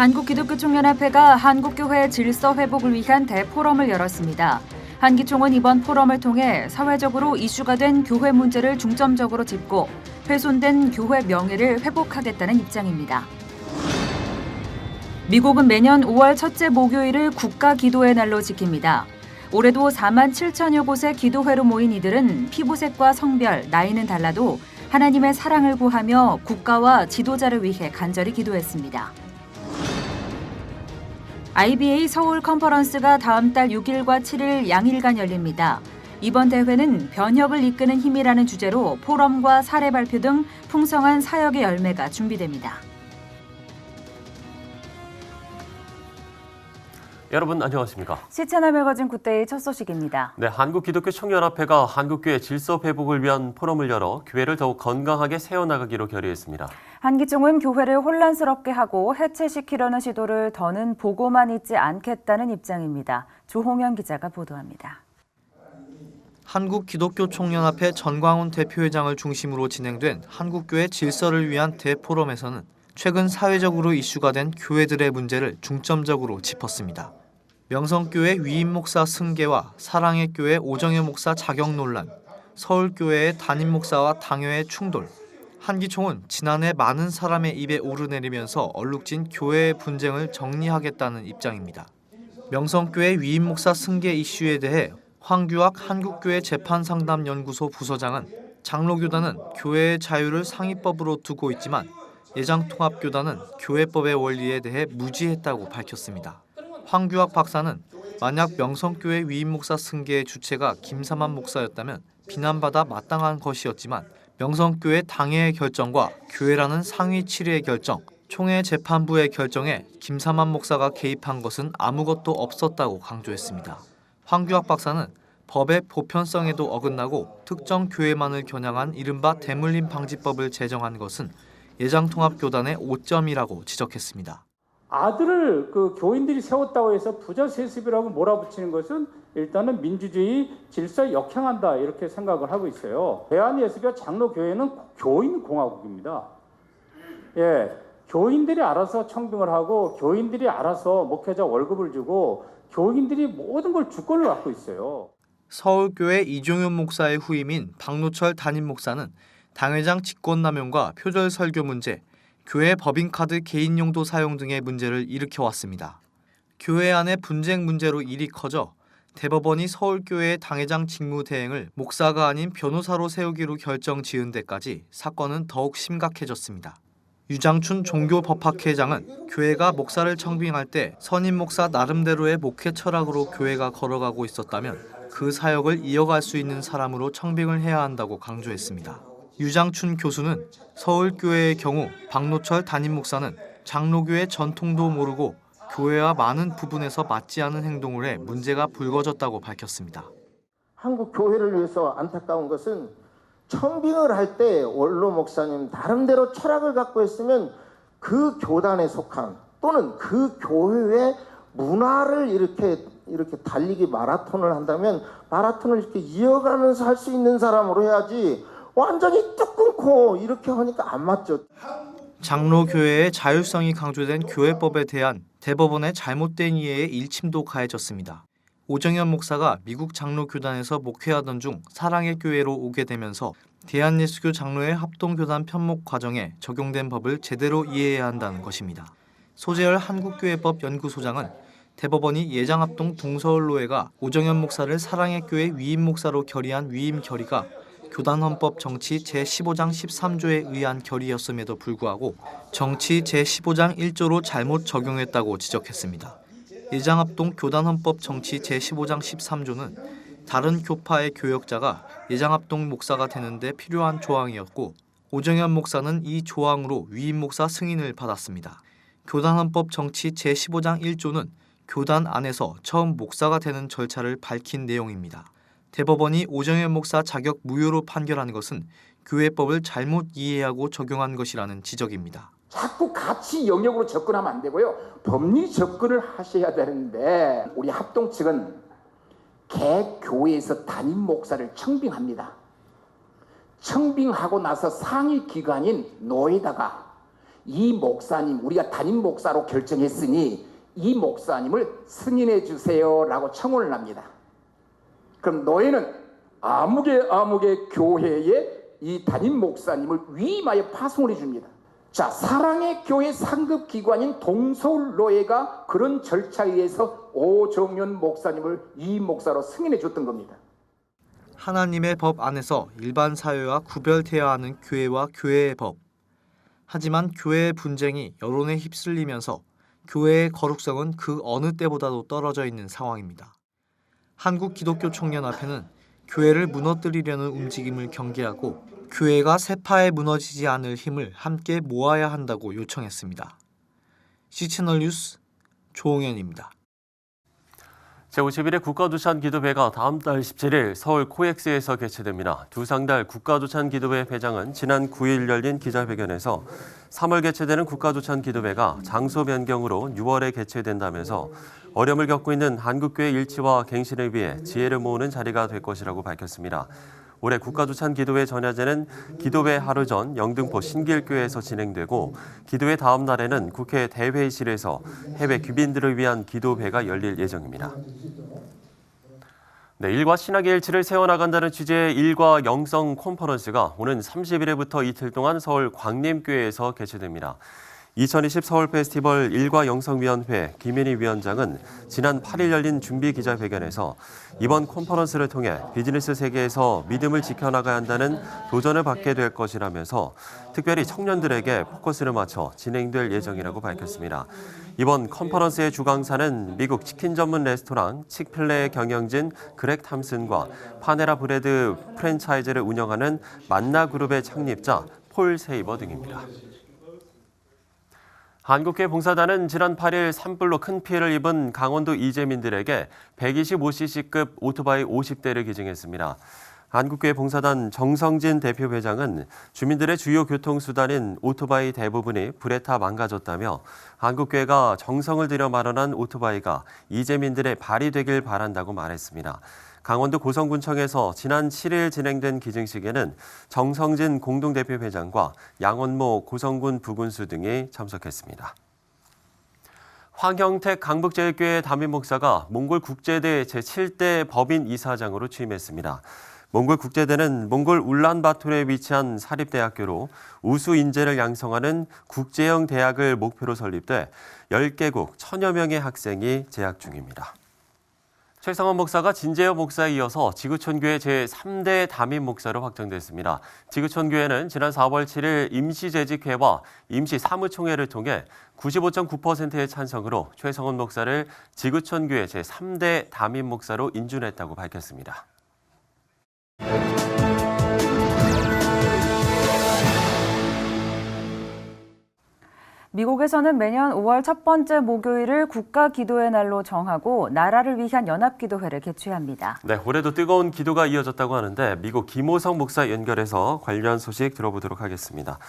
한국기독교총연합회가 한국교회 질서 회복을 위한 대포럼을 열었습니다. 한 기총은 이번 포럼을 통해 사회적으로 이슈가 된 교회 문제를 중점적으로 짚고 훼손된 교회 명예를 회복하겠다는 입장입니다. 미국은 매년 5월 첫째 목요일을 국가기도의 날로 지킵니다. 올해도 4만 7천여 곳의 기도회로 모인 이들은 피부색과 성별, 나이는 달라도 하나님의 사랑을 구하며 국가와 지도자를 위해 간절히 기도했습니다. IBA 서울 컨퍼런스가 다음 달 6일과 7일 양일간 열립니다. 이번 대회는 변혁을 이끄는 힘이라는 주제로 포럼과 사례 발표 등 풍성한 사역의 열매가 준비됩니다. 여러분 안녕하십니까? 시채널 매거진 굿데이 첫 소식입니다. 네, 한국기독교총연합회가 한국교회 질서 회복을 위한 포럼을 열어 교회를 더욱 건강하게 세워나가기로 결의했습니다. 한 기총은 교회를 혼란스럽게 하고 해체시키려는 시도를 더는 보고만 있지 않겠다는 입장입니다. 조홍현 기자가 보도합니다. 한국기독교총연합회 전광훈 대표회장을 중심으로 진행된 한국교회 질서를 위한 대포럼에서는 최근 사회적으로 이슈가 된 교회들의 문제를 중점적으로 짚었습니다. 명성교회 위임 목사 승계와 사랑의 교회 오정현 목사 자격 논란, 서울교회의 담임 목사와 당회의 충돌, 한 기총은 지난해 많은 사람의 입에 오르내리면서 얼룩진 교회의 분쟁을 정리하겠다는 입장입니다. 명성교회 위임 목사 승계 이슈에 대해 황규학 한국교회 재판상담연구소 부소장은 장로교단은 교회의 자유를 상위법으로 두고 있지만 예장통합교단은 교회법의 원리에 대해 무지했다고 밝혔습니다. 황규학 박사는 만약 명성교회 위임 목사 승계의 주체가 김삼환 목사였다면 비난받아 마땅한 것이었지만 명성교회 당회의 결정과 교회라는 상위 7위의 결정, 총회 재판부의 결정에 김삼환 목사가 개입한 것은 아무것도 없었다고 강조했습니다. 황규학 박사는 법의 보편성에도 어긋나고 특정 교회만을 겨냥한 이른바 대물림 방지법을 제정한 것은 예장통합교단의 오점이라고 지적했습니다. 아들을 교인들이 세웠다고 해서 부자 세습이라고 몰아붙이는 것은 일단은 민주주의 질서에 역행한다 이렇게 생각을 하고 있어요. 대한예수교 장로교회는 교인 공화국입니다. 교인들이 알아서 청빙을 하고 교인들이 알아서 목회자 월급을 주고 교인들이 모든 걸 주권을 갖고 있어요. 서울교회 이종현 목사의 후임인 박노철 담임 목사는 당회장 직권남용과 표절 설교 문제, 교회 법인카드 개인용도 사용 등의 문제를 일으켜왔습니다. 교회 안의 분쟁 문제로 일이 커져 대법원이 서울교회의 당회장 직무 대행을 목사가 아닌 변호사로 세우기로 결정 지은 데까지 사건은 더욱 심각해졌습니다. 유장춘 종교법학회장은 교회가 목사를 청빙할 때 선임 목사 나름대로의 목회 철학으로 교회가 걸어가고 있었다면 그 사역을 이어갈 수 있는 사람으로 청빙을 해야 한다고 강조했습니다. 유장춘 교수는 서울교회의 경우 박노철 담임 목사는 장로교회 전통도 모르고 교회와 많은 부분에서 맞지 않은 행동을 해 문제가 불거졌다고 밝혔습니다. 한국 교회를 위해서 안타까운 것은 청빙을 할 때 원로 목사님 나름대로 철학을 갖고 있으면 그 교단에 속한 또는 그 교회의 문화를 이렇게 달리기 마라톤을 한다면 마라톤을 이렇게 이어가면서 할 수 있는 사람으로 해야지 완전히 뚝 끊고 이렇게 하니까 안 맞죠. 장로교회의 자율성이 강조된 교회법에 대한 대법원의 잘못된 이해에 일침도 가해졌습니다. 오정현 목사가 미국 장로교단에서 목회하던 중 사랑의 교회로 오게 되면서 대한예수교 장로의 합동교단 편목 과정에 적용된 법을 제대로 이해해야 한다는 것입니다. 소재열 한국교회법 연구소장은 대법원이 예장합동 동서울로회가 오정현 목사를 사랑의 교회 위임 목사로 결의한 위임 결의가 교단헌법 정치 제15장 13조에 의한 결의였음에도 불구하고 정치 제15장 1조로 잘못 적용했다고 지적했습니다. 예장합동 교단헌법 정치 제15장 13조는 다른 교파의 교역자가 예장합동 목사가 되는데 필요한 조항이었고 오정현 목사는 이 조항으로 위임 목사 승인을 받았습니다. 교단헌법 정치 제15장 1조는 교단 안에서 처음 목사가 되는 절차를 밝힌 내용입니다. 대법원이 오정현 목사 자격 무효로 판결한 것은 교회법을 잘못 이해하고 적용한 것이라는 지적입니다. 자꾸 가치 영역으로 접근하면 안 되고요. 법리 접근을 하셔야 되는데 우리 합동 측은 개교회에서 담임 목사를 청빙합니다. 청빙하고 나서 상위 기관인 노회다가 이 목사님, 우리가 담임 목사로 결정했으니 이 목사님을 승인해 주세요라고 청원을 합니다. 그럼 노예는 아무개 교회에 이 담임 목사님을 위임하여 파송을 해줍니다. 자, 사랑의 교회 상급 기관인 동서울노예가 그런 절차에 의해서 오정연 목사님을 위임 목사로 승인해 줬던 겁니다. 하나님의 법 안에서 일반 사회와 구별되어야 하는 교회와 교회의 법. 하지만 교회의 분쟁이 여론에 휩쓸리면서 교회의 거룩성은 그 어느 때보다도 떨어져 있는 상황입니다. 한국기독교총연합회는 교회를 무너뜨리려는 움직임을 경계하고 교회가 세파에 무너지지 않을 힘을 함께 모아야 한다고 요청했습니다. 시채널 뉴스 조홍현입니다. 제51회 국가두찬 기도회가 다음 달 17일 서울 코엑스에서 개최됩니다. 두상달 국가두찬 기도회 회장은 지난 9일 열린 기자회견에서 3월 개최되는 국가두찬 기도회가 장소 변경으로 6월에 개최된다면서 어려움을 겪고 있는 한국교회 일치와 갱신을 위해 지혜를 모으는 자리가 될 것이라고 밝혔습니다. 올해 국가두찬 기도회 전야제는 기도회 하루 전 영등포 신길교회에서 진행되고 기도회 다음 날에는 국회 대회의실에서 해외 귀빈들을 위한 기도회가 열릴 예정입니다. 네, 일과 신학의 일치를 세워나간다는 취지의 일과 영성 컨퍼런스가 오는 30일부터 이틀 동안 서울 광림교회에서 개최됩니다. 2020 서울 페스티벌 일과 영성위원회 김인희 위원장은 지난 8일 열린 준비 기자회견에서 이번 컨퍼런스를 통해 비즈니스 세계에서 믿음을 지켜나가야 한다는 도전을 받게 될 것이라면서 특별히 청년들에게 포커스를 맞춰 진행될 예정이라고 밝혔습니다. 이번 컨퍼런스의 주강사는 미국 치킨 전문 레스토랑 칙필레의 경영진 그렉 탐슨과 파네라 브레드 프랜차이즈를 운영하는 만나그룹의 창립자 폴 세이버 등입니다. 한국교회 봉사단은 지난 8일 산불로 큰 피해를 입은 강원도 이재민들에게 125cc급 오토바이 50대를 기증했습니다. 한국교회 봉사단 정성진 대표회장은 주민들의 주요 교통수단인 오토바이 대부분이 불에 타 망가졌다며 한국교회가 정성을 들여 마련한 오토바이가 이재민들의 발이 되길 바란다고 말했습니다. 강원도 고성군청에서 지난 7일 진행된 기증식에는 정성진 공동대표회장과 양원모 고성군 부군수 등이 참석했습니다. 황형택 강북제일교회 담임 목사가 몽골국제대 제7대 법인 이사장으로 취임했습니다. 몽골국제대는 몽골 울란바토르에 위치한 사립대학교로 우수 인재를 양성하는 국제형 대학을 목표로 설립돼 10개국 1000여 명의 학생이 재학 중입니다. 최성원 목사가 진재엽 목사에 이어서 지구촌교회 제3대 담임 목사로 확정됐습니다. 지구촌교회는 지난 4월 7일 임시재직회와 임시사무총회를 통해 95.9%의 찬성으로 최성원 목사를 지구촌교회 제3대 담임 목사로 인준했다고 밝혔습니다. 미국에서는 매년 5월 첫 번째 목요일을 국가 기도의 날로 정하고 나라를 위한 연합기도회를 개최합니다. 네, 올해도 뜨거운 기도가 이어졌다고 하는데 미국 김호성 목사 연결해서 관련 소식 들어보도록 하겠습니다.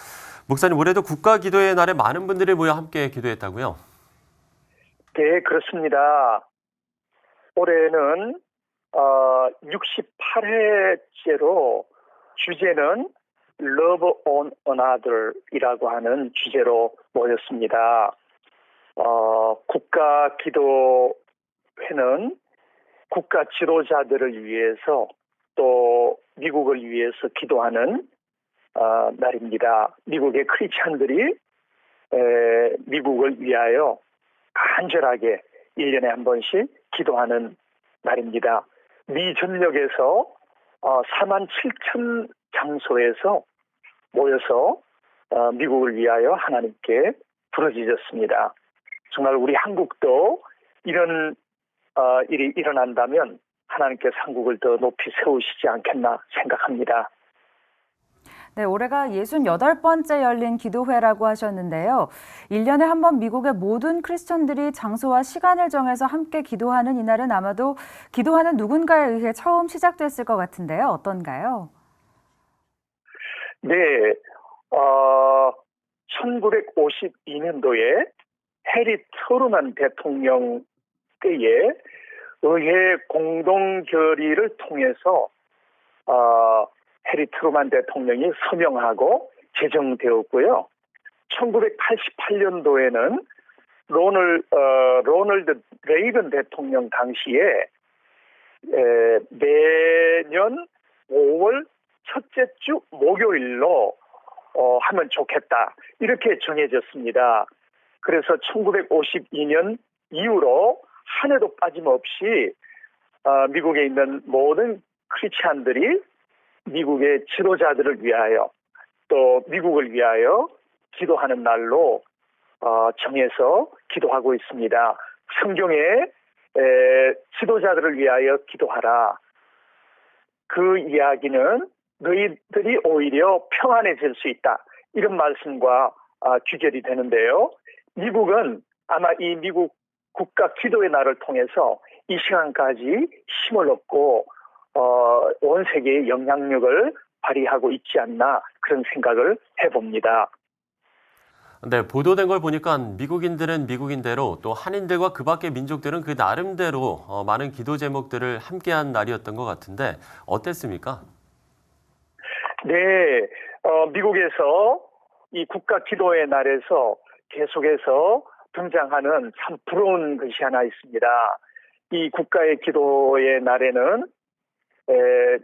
목사님, 올해도 국가 기도의 날에 많은 분들이 모여 함께 기도했다고요? 네, 그렇습니다. 올해는 68회째로 주제는 Love on Another이라고 하는 주제로 모였습니다. 국가 기도회는 국가 지도자들을 위해서 또 미국을 위해서 기도하는 날입니다. 미국의 크리스찬들이 미국을 위하여 간절하게 1년에 한 번씩 기도하는 날입니다. 미 전역에서 47,000 장소에서 모여서 미국을 위하여 하나님께 부르짖었습니다. 정말 우리 한국도 이런 일이 일어난다면 하나님께서 한국을 더 높이 세우시지 않겠나 생각합니다. 네, 올해가 68번째 열린 기도회라고 하셨는데요. 1년에 한 번 미국의 모든 크리스천들이 장소와 시간을 정해서 함께 기도하는 이날은 아마도 기도하는 누군가에 의해 처음 시작됐을 것 같은데요. 어떤가요? 네, 1952년도에 해리 트루먼 대통령 때에 의회 공동결의를 통해서 해리 트루먼 대통령이 서명하고 제정되었고요. 1988년도에는 로널드 레이건 대통령 당시에 매년 5월 첫째 주 목요일로 하면 좋겠다 이렇게 정해졌습니다. 그래서 1952년 이후로 한 해도 빠짐없이 미국에 있는 모든 크리스찬들이 미국의 지도자들을 위하여 또 미국을 위하여 기도하는 날로 정해서 기도하고 있습니다. 성경에 지도자들을 위하여 기도하라. 그 이야기는 너희들이 오히려 평안해질 수 있다. 이런 말씀과 귀결이 되는데요. 미국은 아마 이 미국 국가 기도의 날을 통해서 이 시간까지 힘을 얻고 온 세계에 영향력을 발휘하고 있지 않나 그런 생각을 해봅니다. 네, 보도된 걸 보니까 미국인들은 미국인대로 또 한인들과 그 밖의 민족들은 그 나름대로 많은 기도 제목들을 함께한 날이었던 것 같은데 어땠습니까? 네, 미국에서 이 국가 기도의 날에서 계속해서 등장하는 참 부러운 것이 하나 있습니다. 이 국가의 기도의 날에는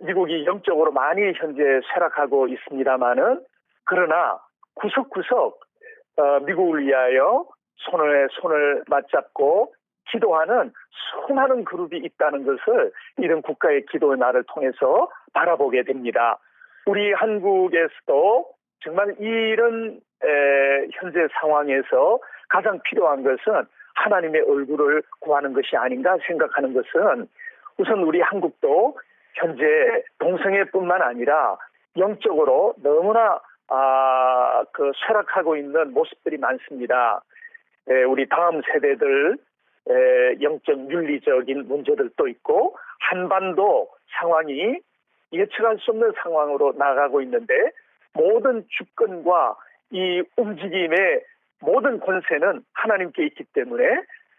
미국이 영적으로 많이 현재 쇠락하고 있습니다만은 그러나 구석구석 미국을 위하여 손에 손을 맞잡고 기도하는 수많은 그룹이 있다는 것을 이런 국가의 기도의 날을 통해서 바라보게 됩니다. 우리 한국에서도 정말 이런 현재 상황에서 가장 필요한 것은 하나님의 얼굴을 구하는 것이 아닌가 생각하는 것은 우선 우리 한국도 현재 동성애뿐만 아니라 영적으로 너무나 쇠락하고 있는 모습들이 많습니다. 우리 다음 세대들 영적 윤리적인 문제들도 있고 한반도 상황이 예측할 수 없는 상황으로 나가고 있는데 모든 주권과 이 움직임의 모든 권세는 하나님께 있기 때문에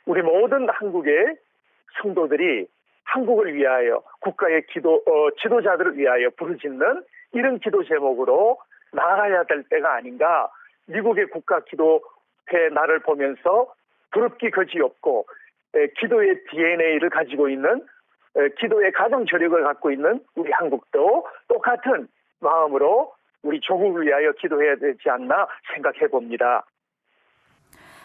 우리 모든 한국의 성도들이 한국을 위하여 국가의 지도자들을 위하여 부르짖는 이런 기도 제목으로 나아가야 될 때가 아닌가. 미국의 국가 기도회 날을 보면서 부럽기 거지없고 기도의 DNA를 가지고 있는 기도의 가장 저력을 갖고 있는 우리 한국도 똑같은 마음으로 우리 조국을 위하여 기도해야 되지 않나 생각해 봅니다.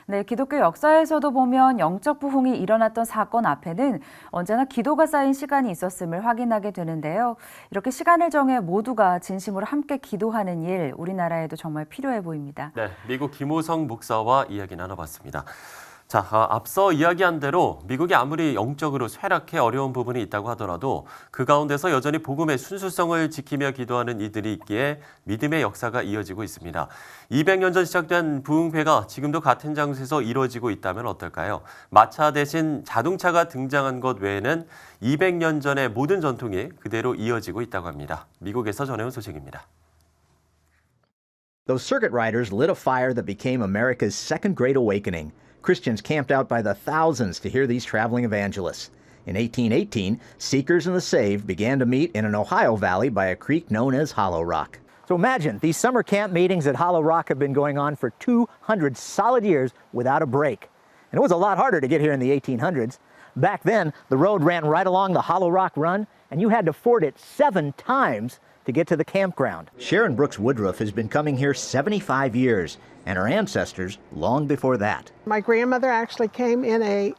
네, 기독교 역사에서도 보면 영적 부흥이 일어났던 사건 앞에는 언제나 기도가 쌓인 시간이 있었음을 확인하게 되는데요. 이렇게 시간을 정해 모두가 진심으로 함께 기도하는 일, 우리나라에도 정말 필요해 보입니다. 네, 미국 김호성 목사와 이야기 나눠봤습니다. 자, 앞서 이야기한 대로 미국이 아무리 영적으로 쇠락해 어려운 부분이 있다고 하더라도 그 가운데서 여전히 복음의 순수성을 지키며 기도하는 이들이 있기에 믿음의 역사가 이어지고 있습니다. 200년 전 시작된 부흥회가 지금도 같은 장소에서 이루어지고 있다면 어떨까요? 마차 대신 자동차가 등장한 것 외에는 200년 전의 모든 전통이 그대로 이어지고 있다고 합니다. 미국에서 전해온 소식입니다. Those circuit riders lit a fire that became America's second great awakening. Christians camped out by the thousands to hear these traveling evangelists. In 1818, seekers and the saved began to meet in an Ohio valley by a creek known as Hollow Rock. So imagine, these summer camp meetings at Hollow Rock have been going on for 200 solid years without a break. And it was a lot harder to get here in the 1800s. Back then, the road ran right along the Hollow Rock Run, and you had to ford it 7 times to get to the campground. Sharon Brooks Woodruff has been coming here 75 years, and her ancestors long before that. My grandmother actually came in a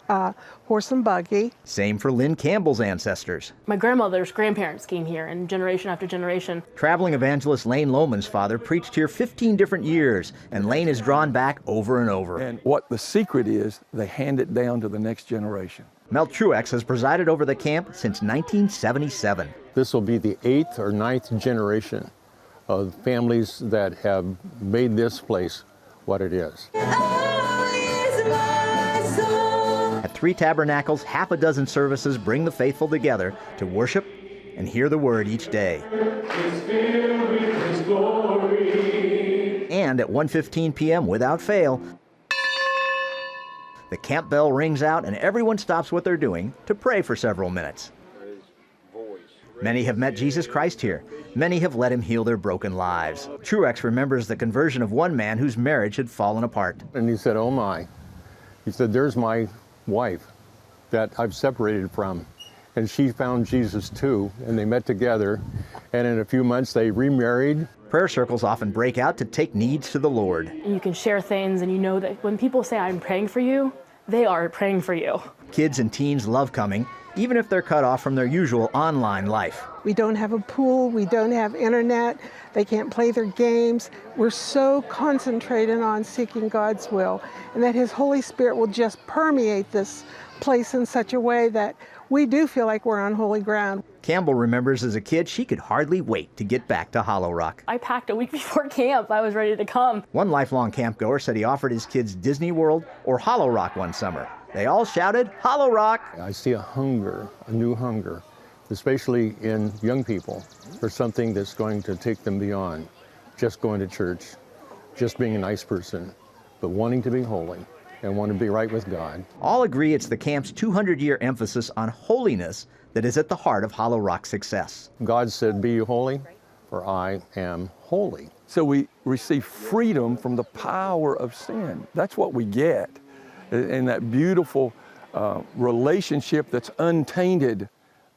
horse and buggy. Same for Lynn Campbell's ancestors. My grandmother's grandparents came here, and generation after generation. Traveling evangelist Lane Lohman's father preached here 15 different years, and Lane is drawn back over and over. And what the secret is, they hand it down to the next generation. Mel Truex has presided over the camp since 1977. This will be the 8th or 9th generation of families that have made this place what it is. At 3 Tabernacles, half a dozen services bring the faithful together to worship and hear the word each day. And at 1:15 p.m. without fail, the camp bell rings out and everyone stops what they're doing to pray for several minutes. Many have met Jesus Christ here. Many have let him heal their broken lives. Truex remembers the conversion of one man whose marriage had fallen apart. And he said, oh my. He said, there's my wife that I've separated from. And she found Jesus too, and they met together. And in a few months, they remarried. Prayer circles often break out to take needs to the Lord. You can share things, and you know that when people say, I'm praying for you, they are praying for you. Kids and teens love coming, even if they're cut off from their usual online life. We don't have a pool, we don't have internet, they can't play their games. We're so concentrated on seeking God's will, and that His Holy Spirit will just permeate this place in such a way that we do feel like we're on holy ground. Campbell remembers as a kid she could hardly wait to get back to Hollow Rock. I packed a week before camp. I was ready to come. One lifelong campgoer said he offered his kids Disney World or Hollow Rock one summer. They all shouted, Hollow Rock! I see a hunger, a new hunger, especially in young people, for something that's going to take them beyond just going to church, just being a nice person, but wanting to be holy and want to be right with God. All agree it's the camp's 200-year emphasis on holiness that is at the heart of Hollow Rock's success. God said, be holy, for I am holy. So we receive freedom from the power of sin. That's what we get in that beautiful relationship that's untainted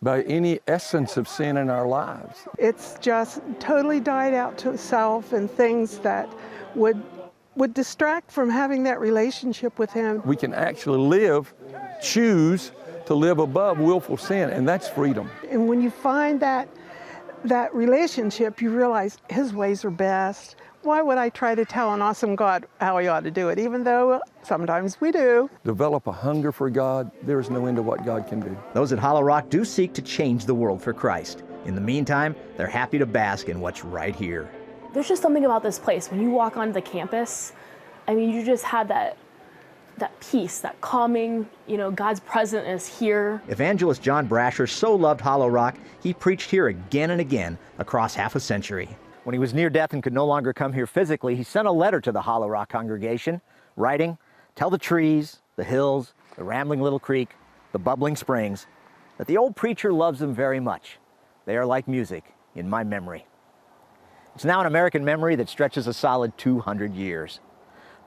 by any essence of sin in our lives. It's just totally died out to self and things that would distract from having that relationship with Him. We can actually choose to live above willful sin, and that's freedom. And when you find that relationship, you realize His ways are best. Why would I try to tell an awesome God how He ought to do it, even though sometimes we do? Develop a hunger for God. There is no end to what God can do. Those at Hollow Rock do seek to change the world for Christ. In the meantime, they're happy to bask in what's right here. There's just something about this place. When you walk onto the campus, I mean, you just have that peace, that calming, God's presence is here. Evangelist John Brasher so loved Hollow Rock, he preached here again and again across half a century. When he was near death and could no longer come here physically, he sent a letter to the Hollow Rock congregation, writing, "Tell the trees, the hills, the rambling little creek, the bubbling springs, that the old preacher loves them very much. They are like music in my memory." It's now an American memory that stretches a solid 200 years.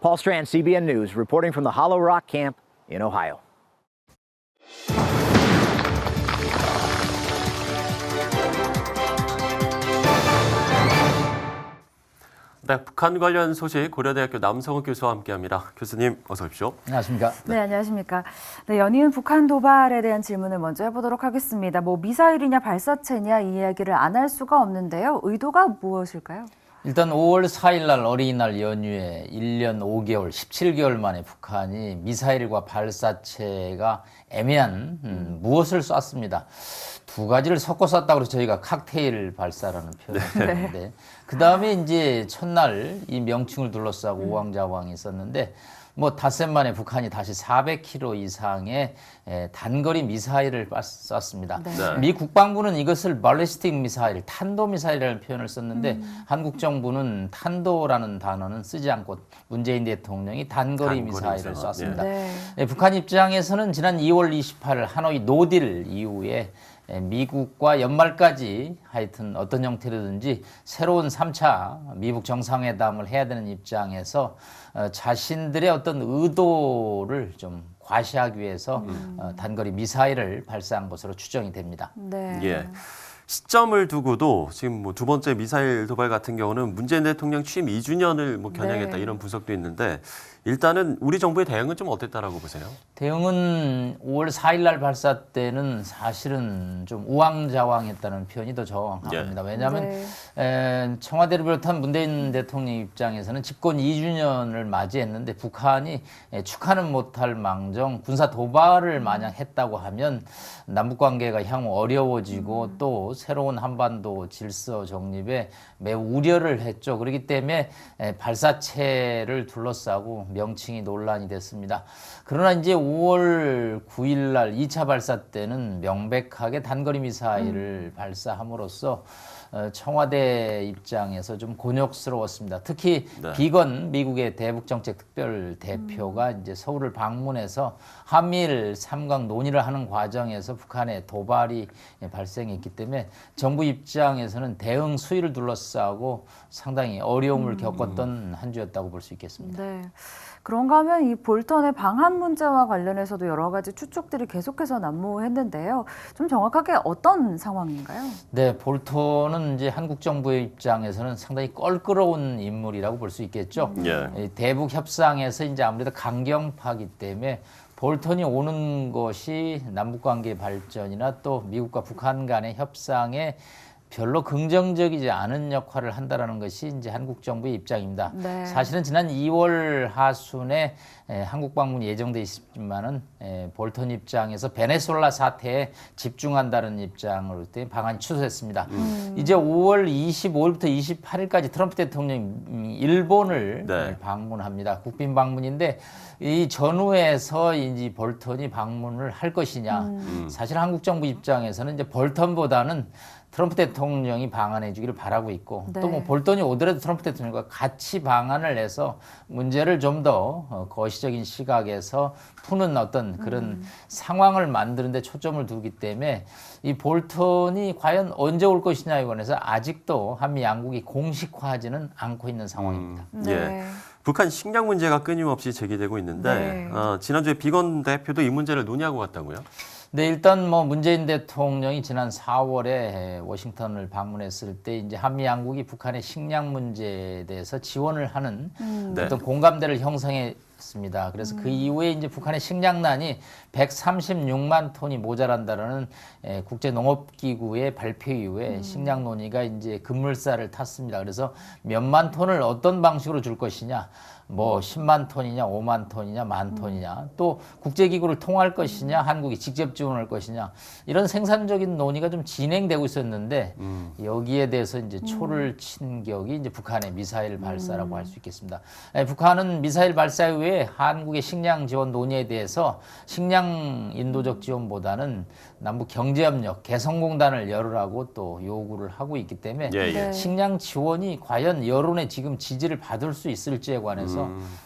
Paul Strand, CBN News, reporting from the Hollow Rock camp in Ohio. 네, 북한 관련 소식 고려대학교 남성욱 교수와 함께합니다. 교수님 어서 오십시오. 안녕하십니까? 네, 안녕하십니까? 네, 연이은 북한 도발에 대한 질문을 먼저 해보도록 하겠습니다. 미사일이냐 발사체냐 이 이야기를 안 할 수가 없는데요. 의도가 무엇일까요? 일단 5월 4일 날 어린이날 연휴에 1년 5개월, 17개월 만에 북한이 미사일과 발사체가 애매한 무엇을 쐈습니다. 두 가지를 섞어 쐈다고 해서 저희가 칵테일 발사라는 표현을 썼는데 네. 그 다음에 이제 첫날 이 명칭을 둘러싸고 우왕좌왕이 있었는데 닷새 만에 북한이 다시 400km 이상의 단거리 미사일을 쐈습니다. 네. 미 국방부는 이것을 발리스틱 미사일, 탄도 미사일이라는 표현을 썼는데 한국 정부는 탄도라는 단어는 쓰지 않고 문재인 대통령이 단거리 미사일을 쐈습니다. 네. 북한 입장에서는 지난 2월 28일 하노이 노딜 이후에 미국과 연말까지 하여튼 어떤 형태로든지 새로운 3차 미북 정상회담을 해야 되는 입장에서 자신들의 어떤 의도를 좀 과시하기 위해서 단거리 미사일을 발사한 것으로 추정이 됩니다. 네. 예. 시점을 두고도 지금 두 번째 미사일 도발 같은 경우는 문재인 대통령 취임 2주년을 겨냥했다 이런 분석도 있는데 일단은 우리 정부의 대응은 좀 어땠다라고 보세요? 대응은 5월 4일 날 발사 때는 사실은 좀 우왕좌왕했다는 표현이 더 정확합니다. 왜냐하면 청와대를 비롯한 문재인 대통령 입장에서는 집권 2주년을 맞이했는데 북한이 축하는 못할 망정 군사 도발을 만약 했다고 하면 남북관계가 향후 어려워지고 또 새로운 한반도 질서 정립에 매우 우려를 했죠. 그렇기 때문에 발사체를 둘러싸고 명칭이 논란이 됐습니다. 그러나 이제 5월 9일 날 2차 발사 때는 명백하게 단거리 미사일을 발사함으로써 청와대 입장에서 좀 곤욕스러웠습니다. 특히 네. 비건 미국의 대북정책 특별 대표가 이제 서울을 방문해서 한미일 3강 논의를 하는 과정에서 북한의 도발이 발생했기 때문에 정부 입장에서는 대응 수위를 둘러싸고 상당히 어려움을 겪었던 한 주였다고 볼 수 있겠습니다. 네. 그런가 하면 이 볼턴의 방한 문제와 관련해서도 여러 가지 추측들이 계속해서 난무했는데요. 좀 정확하게 어떤 상황인가요? 네, 볼턴은 이제 한국 정부의 입장에서는 상당히 껄끄러운 인물이라고 볼 수 있겠죠. 이 대북 협상에서 이제 아무래도 강경파이기 때문에 볼턴이 오는 것이 남북 관계 발전이나 또 미국과 북한 간의 협상에 별로 긍정적이지 않은 역할을 한다라는 것이 이제 한국 정부의 입장입니다. 네. 사실은 지난 2월 하순에 한국 방문이 예정돼 있지만은 볼턴 입장에서 베네수엘라 사태에 집중한다는 입장으로 방안이 취소했습니다. 이제 5월 25일부터 28일까지 트럼프 대통령이 일본을 네. 방문합니다. 국빈 방문인데 이 전후에서 이제 볼턴이 방문을 할 것이냐? 사실 한국 정부 입장에서는 이제 볼턴보다는 트럼프 대통령이 방한해 주기를 바라고 있고 네. 또 뭐 볼턴이 오더라도 트럼프 대통령과 같이 방한을 해서 문제를 좀 더 거시적인 시각에서 푸는 어떤 그런 상황을 만드는 데 초점을 두기 때문에 이 볼턴이 과연 언제 올 것이냐에 관해서 아직도 한미 양국이 공식화하지는 않고 있는 상황입니다. 예. 북한 식량 문제가 끊임없이 제기되고 있는데 지난주에 비건 대표도 이 문제를 논의하고 갔다고요? 네, 일단 뭐 문재인 대통령이 지난 4월에 워싱턴을 방문했을 때 이제 한미 양국이 북한의 식량 문제에 대해서 지원을 하는 어떤 공감대를 형성했습니다. 그래서 그 이후에 이제 북한의 식량난이 136만 톤이 모자란다라는 국제농업기구의 발표 이후에 식량 논의가 이제 급물살을 탔습니다. 그래서 몇만 톤을 어떤 방식으로 줄 것이냐, 뭐 10만 톤이냐, 5만 톤이냐, 만 톤이냐, 또 국제기구를 통할 것이냐, 한국이 직접 지원할 것이냐, 이런 생산적인 논의가 좀 진행되고 있었는데 여기에 대해서 이제 초를 친 격이 이제 북한의 미사일 발사라고 할 수 있겠습니다. 북한은 미사일 발사 이후에 한국의 식량 지원 논의에 대해서 식량 인도적 지원보다는 남북 경제협력 개성공단을 열으라고 또 요구를 하고 있기 때문에 식량 지원이 과연 여론의 지금 지지를 받을 수 있을지에 관해서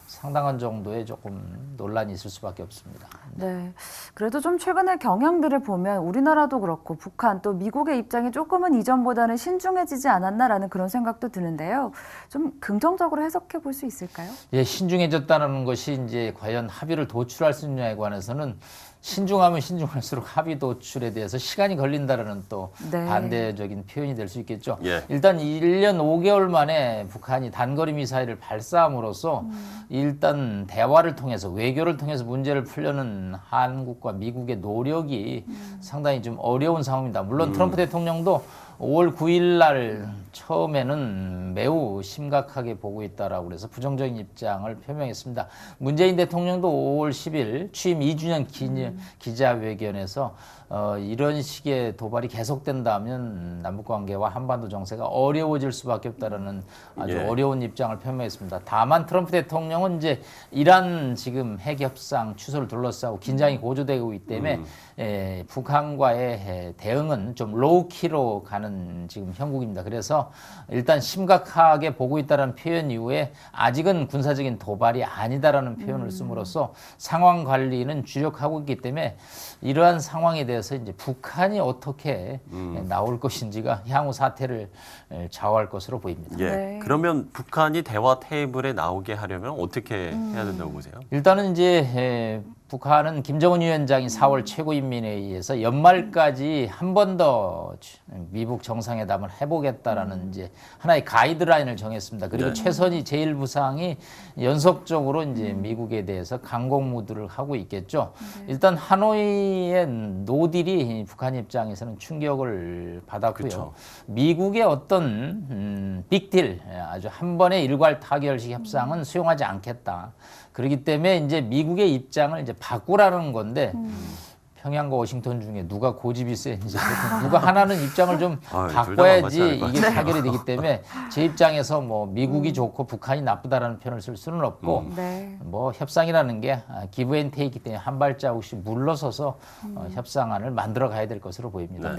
상당한 정도의 조금 논란이 있을 수밖에 없습니다. 네. 그래도 좀 최근의 경향들을 보면 우리나라도 그렇고 북한 또 미국의 입장이 조금은 이전보다는 신중해지지 않았나라는 그런 생각도 드는데요. 좀 긍정적으로 해석해 볼 수 있을까요? 예, 신중해졌다는 것이 이제 과연 합의를 도출할 수 있느냐에 관해서는 신중하면 신중할수록 합의 도출에 대해서 시간이 걸린다라는 또 반대적인 표현이 될 수 있겠죠. 일단 1년 5개월 만에 북한이 단거리 미사일을 발사함으로써 일단 대화를 통해서 외교를 통해서 문제를 풀려는 한국과 미국의 노력이 상당히 좀 어려운 상황입니다. 물론 트럼프 대통령도 5월 9일 날 처음에는 매우 심각하게 보고 있다라고 그래서 부정적인 입장을 표명했습니다. 문재인 대통령도 5월 10일 취임 2주년 기자회견에서 이런 식의 도발이 계속된다면 남북관계와 한반도 정세가 어려워질 수밖에 없다라는 아주 어려운 입장을 표명했습니다. 다만 트럼프 대통령은 이제 이란 지금 핵협상 취소를 둘러싸고 긴장이 고조되고 있기 때문에 북한과의 대응은 좀 로우키로 가는 지금 형국입니다. 그래서 일단 심각하게 보고 있다는 표현 이후에 아직은 군사적인 도발이 아니다라는 표현을 씀으로써 상황 관리는 주력하고 있기 때문에 이러한 상황에 대해서 이제 북한이 어떻게 나올 것인지가 향후 사태를 좌우할 것으로 보입니다. 그러면 북한이 대화 테이블에 나오게 하려면 어떻게 해야 된다고 보세요? 일단은 이제 북한은 김정은 위원장이 4월 최고인민회의에서 연말까지 한 번 더 미북 정상회담을 해보겠다라는 이제 하나의 가이드라인을 정했습니다. 그리고 최선희 제1부상이 연속적으로 이제 미국에 대해서 강공 무드를 하고 있겠죠. 일단 하노이의 노딜이 북한 입장에서는 충격을 받았고요. 미국의 어떤 빅딜, 아주 한 번의 일괄 타결식 협상은 수용하지 않겠다. 그렇기 때문에 이제 미국의 입장을 이제 바꾸라는 건데 평양과 워싱턴 중에 누가 고집이 센지 누가 하나는 입장을 좀 바꿔야지 이게 타결이 되기 때문에 제 입장에서 뭐 미국이 좋고 북한이 나쁘다라는 표현을 쓸 수는 없고 뭐 협상이라는 게 기브 앤 테이크이기 때문에 한 발자국씩 물러서서 협상안을 만들어 가야 될 것으로 보입니다.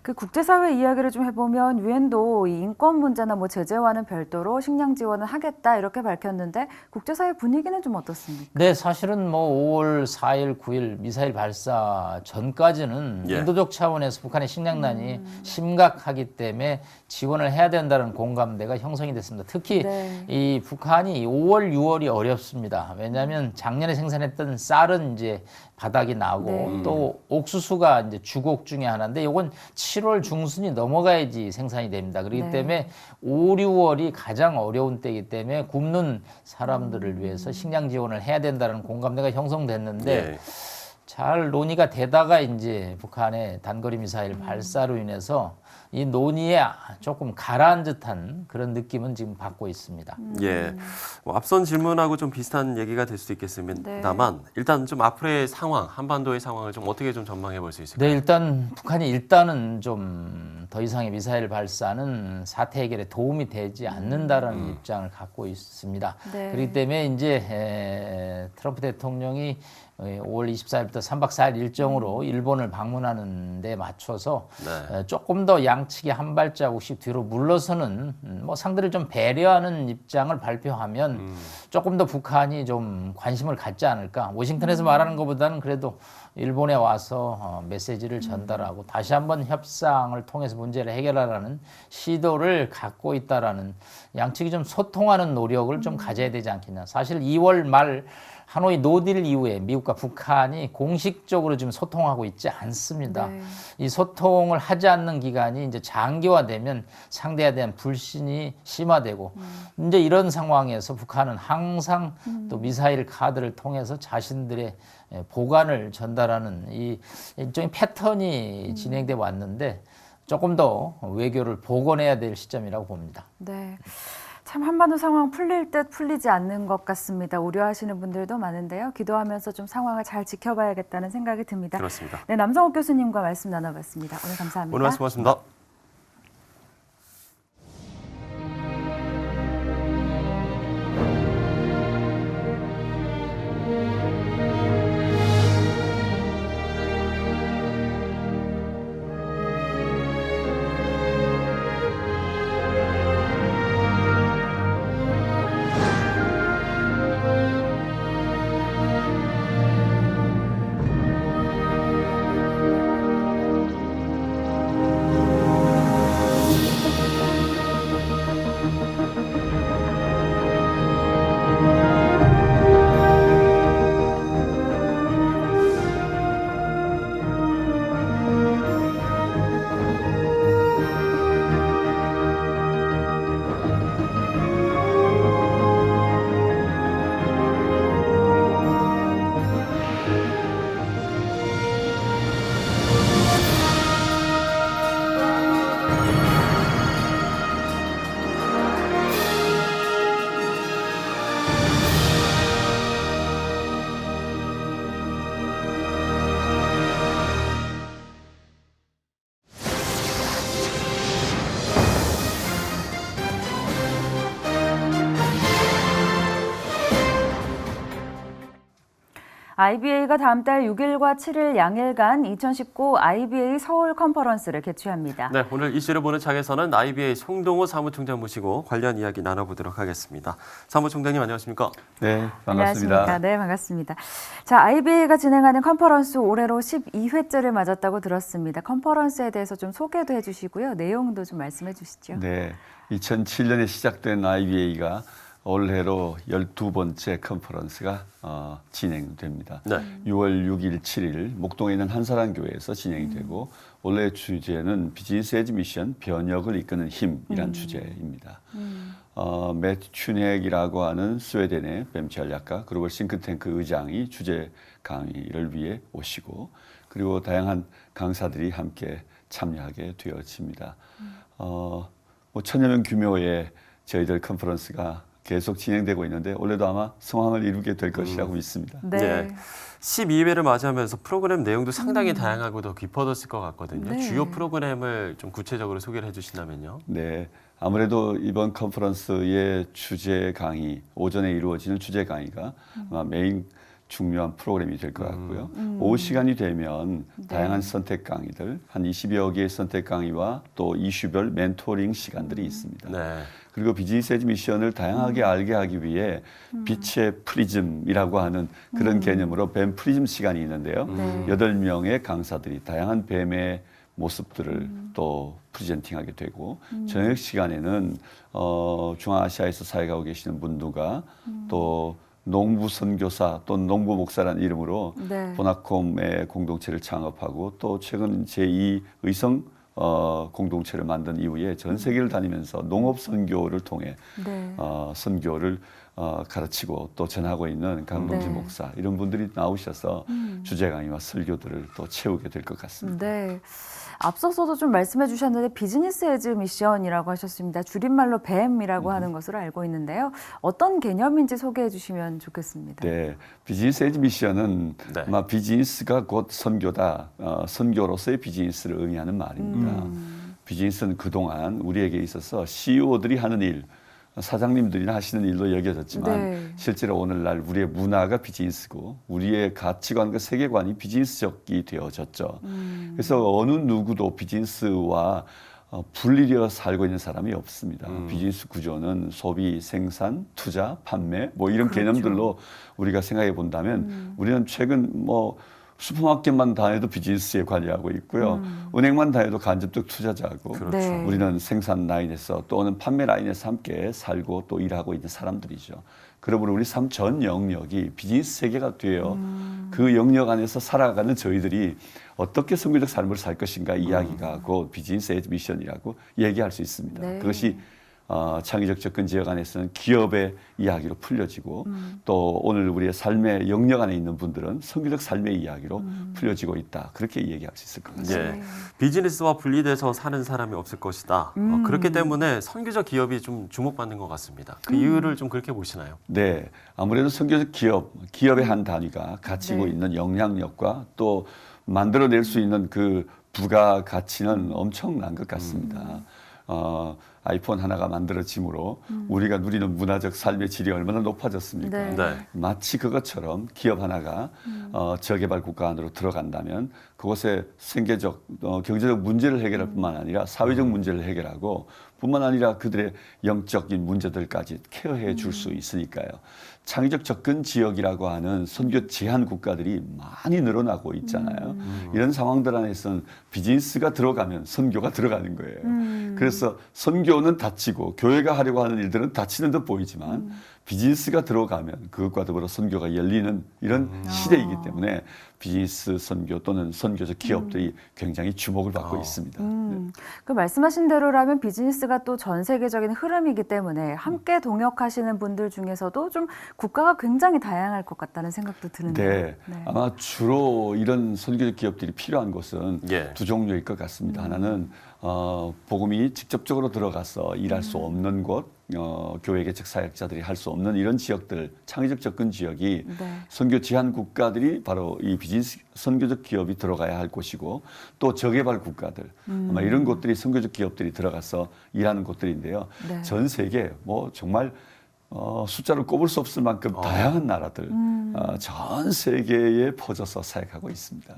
그 국제사회 이야기를 좀 해보면 유엔도 이 인권 문제나 뭐 제재와는 별도로 식량 지원을 하겠다 이렇게 밝혔는데 국제사회 분위기는 좀 어떻습니까? 네, 사실은 뭐 5월 4일, 9일 미사일 발사 전까지는 인도적 차원에서 북한의 식량난이 심각하기 때문에 지원을 해야 된다는 공감대가 형성이 됐습니다. 특히 이 북한이 5월, 6월이 어렵습니다. 왜냐하면 작년에 생산했던 쌀은 이제 바닥이 나고 또 옥수수가 이제 주곡 중에 하나인데 이건 7월 중순이 넘어가야지 생산이 됩니다. 그렇기 때문에 5, 6월이 가장 어려운 때이기 때문에 굶는 사람들을 위해서 식량 지원을 해야 된다는 공감대가 형성됐는데 잘 논의가 되다가 이제 북한의 단거리 미사일 발사로 인해서 이 논의에 조금 가라앉은 듯한 그런 느낌은 지금 받고 있습니다. 예, 뭐 앞선 질문하고 좀 비슷한 얘기가 될 수도 있겠습니다만 일단 좀 앞으로의 상황, 한반도의 상황을 좀 어떻게 좀 전망해 볼 수 있을까요? 네, 일단 북한이 일단은 좀 더 이상의 미사일 발사는 사태 해결에 도움이 되지 않는다라는 입장을 갖고 있습니다. 그렇기 때문에 이제 트럼프 대통령이 5월 24일부터 3박 4일 일정으로 일본을 방문하는 데 맞춰서 조금 더 양측이 한 발자국씩 뒤로 물러서는 뭐 상대를 좀 배려하는 입장을 발표하면 조금 더 북한이 좀 관심을 갖지 않을까. 워싱턴에서 말하는 것보다는 그래도 일본에 와서 메시지를 전달하고 다시 한번 협상을 통해서 문제를 해결하라는 시도를 갖고 있다라는 양측이 좀 소통하는 노력을 좀 가져야 되지 않겠냐. 사실 2월 말 하노이 노딜 이후에 미국과 북한이 공식적으로 지금 소통하고 있지 않습니다. 이 소통을 하지 않는 기간이 이제 장기화되면 상대에 대한 불신이 심화되고 이제 이런 상황에서 북한은 항상 또 미사일 카드를 통해서 자신들의 보관을 전달하는 이 일종의 패턴이 진행돼 왔는데 조금 더 외교를 복원해야 될 시점이라고 봅니다. 네. 참 한반도 상황 풀릴 듯 풀리지 않는 것 같습니다. 우려하시는 분들도 많은데요. 기도하면서 좀 상황을 잘 지켜봐야겠다는 생각이 듭니다. 그렇습니다. 네, 남성욱 교수님과 말씀 나눠봤습니다. 오늘 감사합니다. 오늘 말씀 고맙습니다. IBA가 다음 달 6일과 7일 양일간 2019 IBA 서울 컨퍼런스를 개최합니다. 네, 오늘 이슈를 보는 창에서는 IBA 송동호 사무총장 모시고 관련 이야기 나눠보도록 하겠습니다. 사무총장님 안녕하십니까? 네, 반갑습니다. 안녕하십니까? 네, 반갑습니다. 자, IBA가 진행하는 컨퍼런스 올해로 12회째를 맞았다고 들었습니다. 컨퍼런스에 대해서 좀 소개도 해주시고요. 내용도 좀 말씀해 주시죠. 네, 2007년에 시작된 IBA가 올해로 12번째 컨퍼런스가 진행됩니다. 6월 6일, 7일 목동에 있는 한사랑교회에서 진행이 되고 원래 주제는 비즈니스 에즈 미션, 변혁을 이끄는 힘이란 주제입니다. 매트 튜넥이라고 하는 스웨덴의 뱀치 전략가 글로벌 싱크탱크 의장이 주제 강의를 위해 오시고 그리고 다양한 강사들이 함께 참여하게 되어집니다. 뭐 1000여 명 규모의 저희들 컨퍼런스가 계속 진행되고 있는데 올해도 아마 성황을 이루게 될 것이라고 믿습니다. 네. 12회를 맞이하면서 프로그램 내용도 상당히 다양하고 더 깊어졌을 것 같거든요. 네. 주요 프로그램을 좀 구체적으로 소개를 해주신다면요. 네, 아무래도 이번 컨퍼런스의 주제 강의, 오전에 이루어지는 주제 강의가 아마 메인 중요한 프로그램이 될 것 같고요. 오후 시간이 되면 다양한 선택 강의들, 한 20여 개의 선택 강의와 또 이슈별 멘토링 시간들이 있습니다. 그리고 비즈니스 에지 미션을 다양하게 알게 하기 위해 빛의 프리즘이라고 하는 그런 개념으로 뱀 프리즘 시간이 있는데요. 8명의 강사들이 다양한 뱀의 모습들을 또 프리젠팅하게 되고 저녁 시간에는 중앙아시아에서 사역하고 계시는 분들과 또 농부 선교사 또는 농부 목사라는 이름으로 보나콤의 공동체를 창업하고 또 최근 제2 의성 공동체를 만든 이후에 전 세계를 다니면서 농업 선교를 통해 선교를 가르치고 또 전하고 있는 강동진 목사 이런 분들이 나오셔서 주제 강의와 설교들을 또 채우게 될 것 같습니다. 네. 앞서서도 좀 말씀해 주셨는데 비즈니스 에즈 미션이라고 하셨습니다. 줄임말로 뱀이라고 하는 것으로 알고 있는데요. 어떤 개념인지 소개해 주시면 좋겠습니다. 네, 비즈니스 에즈 미션은 아마 비즈니스가 곧 선교다. 선교로서의 비즈니스를 의미하는 말입니다. 비즈니스는 그동안 우리에게 있어서 CEO들이 하는 일, 사장님들이나 하시는 일로 여겨졌지만 실제로 오늘날 우리의 문화가 비즈니스고 우리의 가치관과 세계관이 비즈니스적이 되어졌죠. 그래서 어느 누구도 비즈니스와 분리되어 살고 있는 사람이 없습니다. 비즈니스 구조는 소비, 생산, 투자, 판매 뭐 이런 개념들로 우리가 생각해 본다면 우리는 최근 뭐 슈퍼마켓만 다녀도 비즈니스에 관여하고 있고요. 은행만 다녀도 간접적 투자자고 우리는 생산 라인에서 또는 판매 라인에서 함께 살고 또 일하고 있는 사람들이죠. 그러므로 우리 삶 전 영역이 비즈니스 세계가 되어 그 영역 안에서 살아가는 저희들이 어떻게 선교적 삶을 살 것인가 이야기가 곧 비즈니스 에즈 미션이라고 얘기할 수 있습니다. 그것이 창의적 접근 지역 안에서는 기업의 이야기로 풀려지고 또 오늘 우리의 삶의 영역 안에 있는 분들은 선교적 삶의 이야기로 풀려지고 있다. 그렇게 얘기할 수 있을 것 같습니다. 비즈니스와 분리돼서 사는 사람이 없을 것이다. 그렇기 때문에 선교적 기업이 좀 주목받는 것 같습니다. 그 이유를 좀 그렇게 보시나요? 네, 아무래도 선교적 기업의 한 단위가 가지고 있는 영향력과 또 만들어낼 수 있는 그 부가 가치는 엄청난 것 같습니다. 아이폰 하나가 만들어짐으로 우리가 누리는 문화적 삶의 질이 얼마나 높아졌습니까? 마치 그것처럼 기업 하나가 저개발 국가 안으로 들어간다면 그곳에 생계적, 경제적 문제를 해결할 뿐만 아니라 사회적 문제를 해결하고 뿐만 아니라 그들의 영적인 문제들까지 케어해 줄 수 있으니까요. 창의적 접근 지역이라고 하는 선교 제한 국가들이 많이 늘어나고 있잖아요. 이런 상황들 안에서는 비즈니스가 들어가면 선교가 들어가는 거예요. 그래서 선교는 닫히고 교회가 하려고 하는 일들은 닫히는 듯 보이지만 비즈니스가 들어가면 그것과 더불어 선교가 열리는 이런 시대이기 때문에 비즈니스 선교 또는 선교적 기업들이 굉장히 주목을 받고 있습니다. 그 말씀하신 대로라면 비즈니스가 또 전 세계적인 흐름이기 때문에 함께 동역하시는 분들 중에서도 좀 국가가 굉장히 다양할 것 같다는 생각도 드는데요. 아마 주로 이런 선교적 기업들이 필요한 곳은 두 종류일 것 같습니다. 하나는 복음이 직접적으로 들어가서 일할 수 없는 곳, 교회 개척 사역자들이 할 수 없는 이런 지역들, 창의적 접근 지역이 선교 제한 국가들이 바로 이 비즈니스 선교적 기업이 들어가야 할 곳이고 또 저개발 국가들, 아마 이런 곳들이 선교적 기업들이 들어가서 일하는 곳들인데요. 전 세계 뭐 정말 숫자로 꼽을 수 없을 만큼 다양한 나라들, 전 세계에 퍼져서 사역하고 있습니다.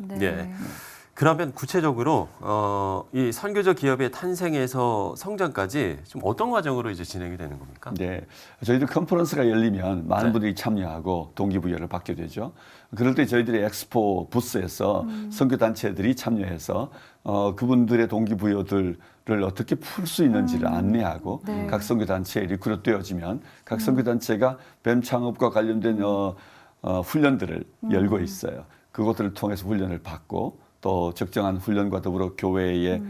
그러면 구체적으로 이 선교적 기업의 탄생에서 성장까지 좀 어떤 과정으로 이제 진행이 되는 겁니까? 네, 저희들 컨퍼런스가 열리면 많은 분들이 참여하고 동기부여를 받게 되죠. 그럴 때 저희들이 엑스포 부스에서 선교 단체들이 참여해서 그분들의 동기부여들을 어떻게 풀 수 있는지를 안내하고 각 선교 단체에 리크루트되어지면 각 선교 단체가 뱀 창업과 관련된 훈련들을 열고 있어요. 그것들을 통해서 훈련을 받고 또 적정한 훈련과 더불어 교회의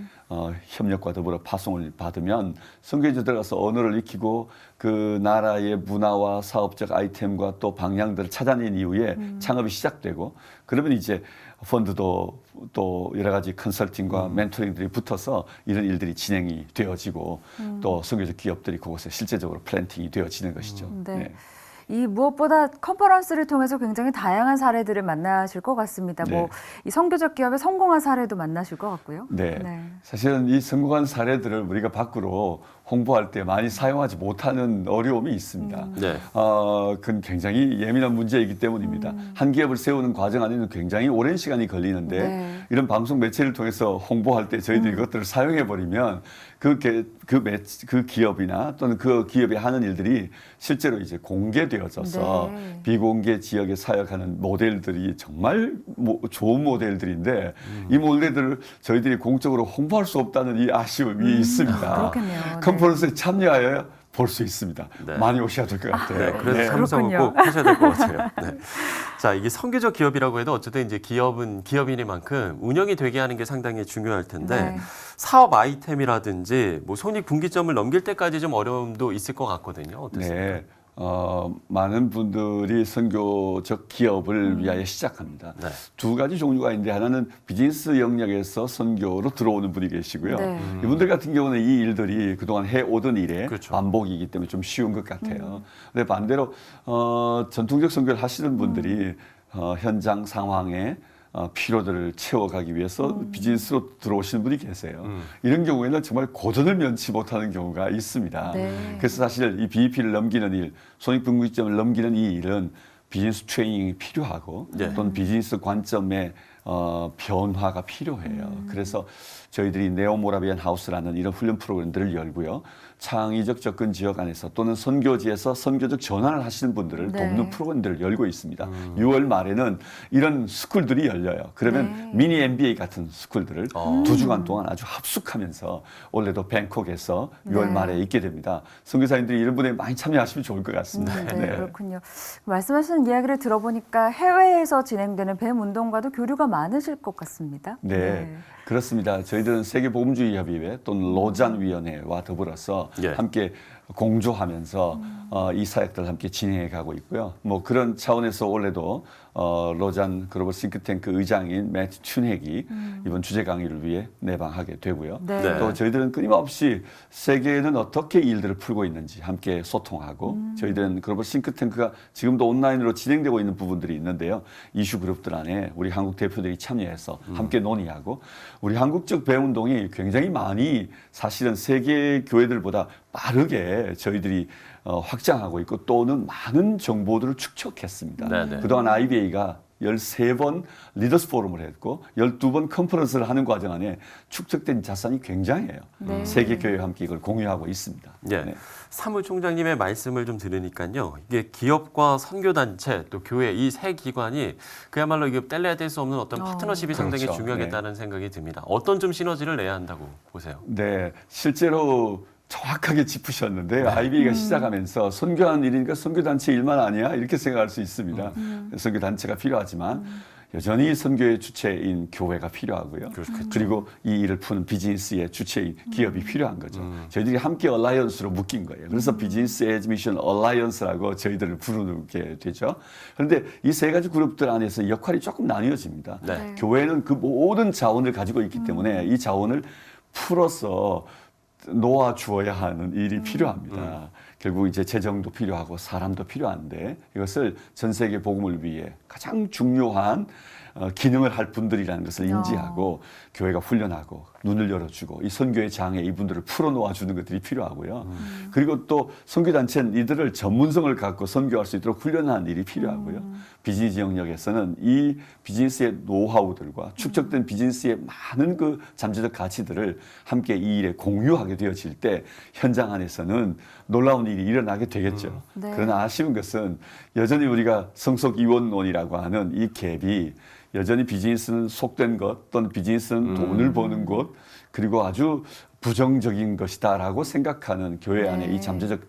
협력과 더불어 파송을 받으면 선교에 들어가서 언어를 익히고 그 나라의 문화와 사업적 아이템과 또 방향들을 찾아낸 이후에 창업이 시작되고 그러면 이제 펀드도 또 여러 가지 컨설팅과 멘토링들이 붙어서 이런 일들이 진행이 되어지고 또 선교적 기업들이 그곳에 실제적으로 플랜팅이 되어지는 것이죠. 이 무엇보다 컨퍼런스를 통해서 굉장히 다양한 사례들을 만나실 것 같습니다. 뭐 이 선교적 기업의 성공한 사례도 만나실 것 같고요. 사실은 이 성공한 사례들을 우리가 밖으로 홍보할 때 많이 사용하지 못하는 어려움이 있습니다. 네. 그건 굉장히 예민한 문제이기 때문입니다. 한 기업을 세우는 과정 안에는 굉장히 오랜 시간이 걸리는데 네. 이런 방송 매체를 통해서 홍보할 때 저희들이 그것들을 사용해 버리면 그 기업이나 또는 그 기업이 하는 일들이 실제로 이제 공개되어져서 네. 비공개 지역에 사역하는 모델들이 정말 좋은 모델들인데 이 모델들을 저희들이 공적으로 홍보할 수 없다는 이 아쉬움이 있습니다. 그렇겠네요. 컨퍼런스에 참여하여 볼 수 있습니다. 네. 많이 오셔야 될 것 같아요. 네, 그래서 참석을 꼭 하셔야 될 것 같아요. 네. 자, 이게 선교적 기업이라고 해도 어쨌든 이제 기업은 기업이니만큼 운영이 되게 하는 게 상당히 중요할 텐데 네. 사업 아이템이라든지 뭐 손익분기점을 넘길 때까지 좀 어려움도 있을 것 같거든요. 어떻습니까? 네. 많은 분들이 선교적 기업을 위하여 시작합니다. 네. 두 가지 종류가 있는데 하나는 비즈니스 영역에서 선교로 들어오는 분이 계시고요. 네. 이분들 같은 경우는 이 일들이 그동안 해오던 일의 그렇죠. 반복이기 때문에 좀 쉬운 것 같아요. 근데 반대로 전통적 선교를 하시는 분들이 현장 상황에 필요들을 채워가기 위해서 비즈니스로 들어오시는 분이 계세요. 이런 경우에는 정말 고전을 면치 못하는 경우가 있습니다. 네. 그래서 사실 이 BEP를 넘기는 일, 손익분기점을 넘기는 이 일은 비즈니스 트레이닝이 필요하고 네. 또는 비즈니스 관점의 변화가 필요해요. 그래서 저희들이 네오모라비안 하우스라는 이런 훈련 프로그램들을 열고요. 창의적 접근 지역 안에서 또는 선교지에서 선교적 전환을 하시는 분들을 네. 돕는 프로그램들을 열고 있습니다. 6월 말에는 이런 스쿨들이 열려요. 그러면 네. 미니 MBA 같은 스쿨들을 2주간 동안 아주 합숙하면서 원래도 뱅콕에서 6월 네. 말에 있게 됩니다. 선교사님들이 이런 분에 많이 참여하시면 좋을 것 같습니다. 네, 그렇군요. 말씀하시는 이야기를 들어보니까 해외에서 진행되는 뱀 운동과도 교류가 많으실 것 같습니다. 네, 그렇습니다. 저희들은 세계복음주의협의회 또는 로잔위원회와 더불어서 예. 함께 공조하면서 이 사역들을 함께 진행해 가고 있고요. 뭐 그런 차원에서 올해도 로잔 글로벌 싱크탱크 의장인 매튜 춘핵이 이번 주제 강의를 위해 내방하게 되고요. 네. 또 저희들은 끊임없이 세계에는 어떻게 일들을 풀고 있는지 함께 소통하고 저희들은 글로벌 싱크탱크가 지금도 온라인으로 진행되고 있는 부분들이 있는데요. 이슈 그룹들 안에 우리 한국 대표들이 참여해서 함께 논의하고 우리 한국적 배운동이 굉장히 많이 사실은 세계 교회들보다 빠르게 저희들이 확장하고 있고 또는 많은 정보들을 축적했습니다. 네네. 그동안 IBA가 13번 리더스 포럼을 했고 12번 컨퍼런스를 하는 과정 안에 축적된 자산이 굉장해요. 네. 세계 교회와 함께 이걸 공유하고 있습니다. 예. 네. 사무총장님의 말씀을 좀 들으니까요. 이게 기업과 선교단체 또 교회 이 세 기관이 그야말로 이게 뗄래야 뗄 수 없는 어떤 파트너십이 상당히 그렇죠. 중요하겠다는 생각이 듭니다. 어떤 좀 시너지를 내야 한다고 보세요? 네, 실제로 정확하게 짚으셨는데요. IBA가 시작하면서 선교하는 일이니까 선교단체 일만 아니야? 이렇게 생각할 수 있습니다. 선교단체가 필요하지만 여전히 선교의 주체인 교회가 필요하고요. 그리고 이 일을 푸는 비즈니스의 주체인 기업이 필요한 거죠. 저희들이 함께 얼라이언스로 묶인 거예요. 그래서 비즈니스 에즈 미션 얼라이언스라고 저희들을 부르게 되죠. 그런데 이 세 가지 그룹들 안에서 역할이 조금 나뉘어집니다. 네. 교회는 그 모든 자원을 가지고 있기 때문에 이 자원을 풀어서 놓아 주어야 하는 일이 필요합니다. 결국 이제 재정도 필요하고 사람도 필요한데 이것을 전 세계 복음을 위해 가장 중요한 기능을 할 분들이라는 것을 인지하고 교회가 훈련하고 눈을 열어주고 이 선교의 장에 이분들을 풀어놓아 주는 것들이 필요하고요. 그리고 또 선교단체는 이들을 전문성을 갖고 선교할 수 있도록 훈련하는 일이 필요하고요. 비즈니스 영역에서는 이 비즈니스의 노하우들과 축적된 비즈니스의 많은 그 잠재적 가치들을 함께 이 일에 공유하게 되어질 때 현장 안에서는 놀라운 일이 일어나게 되겠죠. 네. 그러나 아쉬운 것은 여전히 우리가 성속 이원론이라고 하는 이 갭이 여전히 비즈니스는 속된 것 또는 비즈니스는 돈을 버는 것 그리고 아주 부정적인 것이다라고 생각하는 교회 안에 이 잠재적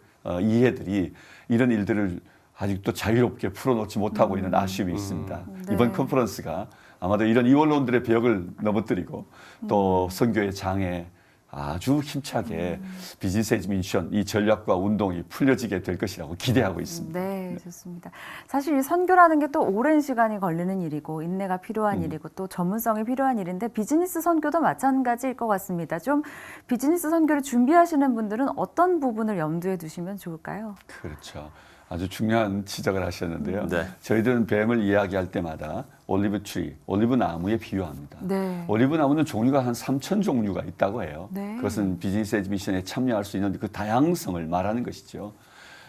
이해들이 이런 일들을 아직도 자유롭게 풀어놓지 못하고 있는 아쉬움이 있습니다. 네. 이번 컨퍼런스가 아마도 이런 이원론들의 벽을 넘어뜨리고 또 선교의 장에 아주 힘차게 비즈니스 에즈 미션 이 전략과 운동이 풀려지게 될 것이라고 기대하고 있습니다. 네, 좋습니다. 사실 이 선교라는 게 또 오랜 시간이 걸리는 일이고 인내가 필요한 일이고 또 전문성이 필요한 일인데 비즈니스 선교도 마찬가지일 것 같습니다. 좀 비즈니스 선교를 준비하시는 분들은 어떤 부분을 염두에 두시면 좋을까요? 그렇죠. 아주 중요한 지적을 하셨는데요. 저희들은 뱀을 이야기할 때마다 올리브 트리, 올리브 나무에 비유합니다. 올리브 나무는 종류가 한 3,000 종류가 있다고 해요. 그것은 비즈니스 에즈 미션에 참여할 수 있는 그 다양성을 말하는 것이죠.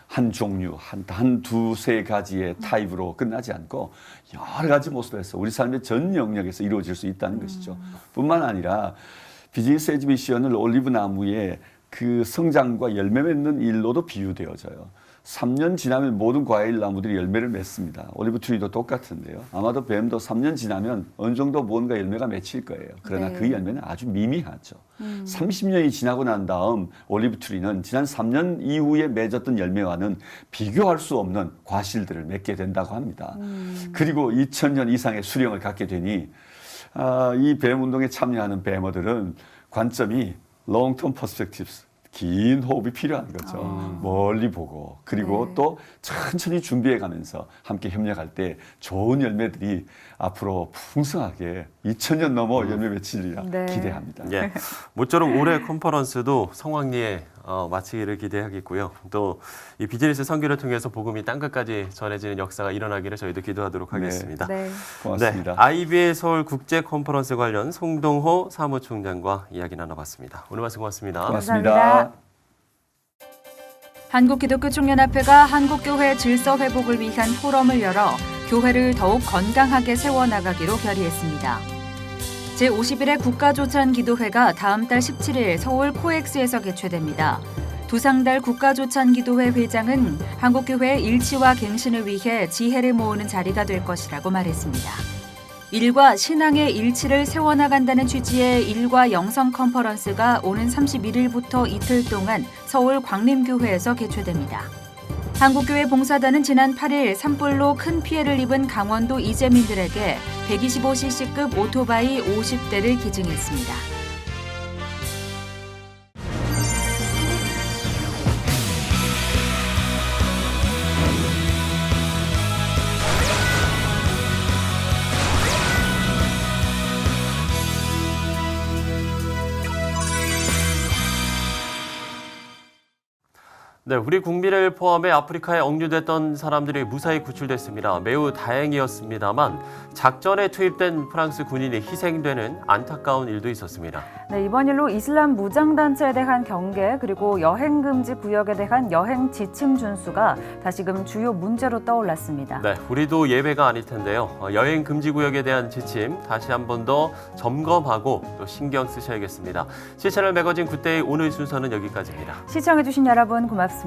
한 종류, 한 두세 가지의 타입으로 끝나지 않고 여러 가지 모습에서 우리 삶의 전 영역에서 이루어질 수 있다는 것이죠. 뿐만 아니라 비즈니스 에즈 미션을 올리브 나무의 그 성장과 열매 맺는 일로도 비유되어져요. 3년 지나면 모든 과일 나무들이 열매를 맺습니다. 올리브 트리도 똑같은데요. 아마도 뱀도 3년 지나면 어느 정도 뭔가 열매가 맺힐 거예요. 그러나 그 열매는 아주 미미하죠. 30년이 지나고 난 다음 올리브 트리는 지난 3년 이후에 맺었던 열매와는 비교할 수 없는 과실들을 맺게 된다고 합니다. 그리고 2000년 이상의 수령을 갖게 되니 이 뱀 운동에 참여하는 뱀어들은 관점이 long-term perspectives, 긴 호흡이 필요한 거죠. 멀리 보고 그리고 또 천천히 준비해 가면서 함께 협력할 때 좋은 열매들이 앞으로 풍성하게 2000년 넘어 열매 맺히리라 기대합니다. 예, 모쪼록 올해 컨퍼런스도 성황리에 마치기를 기대하겠고요. 또 이 비즈니스 선교를 통해서 복음이 땅끝까지 전해지는 역사가 일어나기를 저희도 기도하도록 하겠습니다. 고맙습니다. IBA 서울 국제 컨퍼런스 관련 송동호 사무총장과 이야기 나눠봤습니다. 오늘 말씀 고맙습니다. 고맙습니다. 한국기독교총연합회가 한국교회 질서 회복을 위한 포럼을 열어 교회를 더욱 건강하게 세워나가기로 결의했습니다. 제51회 국가조찬기도회가 다음 달 17일 서울 코엑스에서 개최됩니다. 두상달 국가조찬기도회 회장은 한국교회의 일치와 갱신을 위해 지혜를 모으는 자리가 될 것이라고 말했습니다. 일과 신앙의 일치를 세워나간다는 취지의 일과 영성 컨퍼런스가 오는 31일부터 이틀 동안 서울 광림교회에서 개최됩니다. 한국교회 봉사단은 지난 8일 산불로 큰 피해를 입은 강원도 이재민들에게 125cc급 오토바이 50대를 기증했습니다. 네, 우리 국민을 포함해 아프리카에 억류됐던 사람들이 무사히 구출됐습니다. 매우 다행이었습니다만 작전에 투입된 프랑스 군인이 희생되는 안타까운 일도 있었습니다. 네, 이번 일로 이슬람 무장단체에 대한 경계 그리고 여행금지 구역에 대한 여행 지침 준수가 다시금 주요 문제로 떠올랐습니다. 네, 우리도 예외가 아닐 텐데요. 여행 금지 구역에 대한 지침 다시 한 번 더 점검하고 또 신경 쓰셔야겠습니다. 시채널 매거진 굿데이 오늘 순서는 여기까지입니다. 시청해주신 여러분 고맙습니다.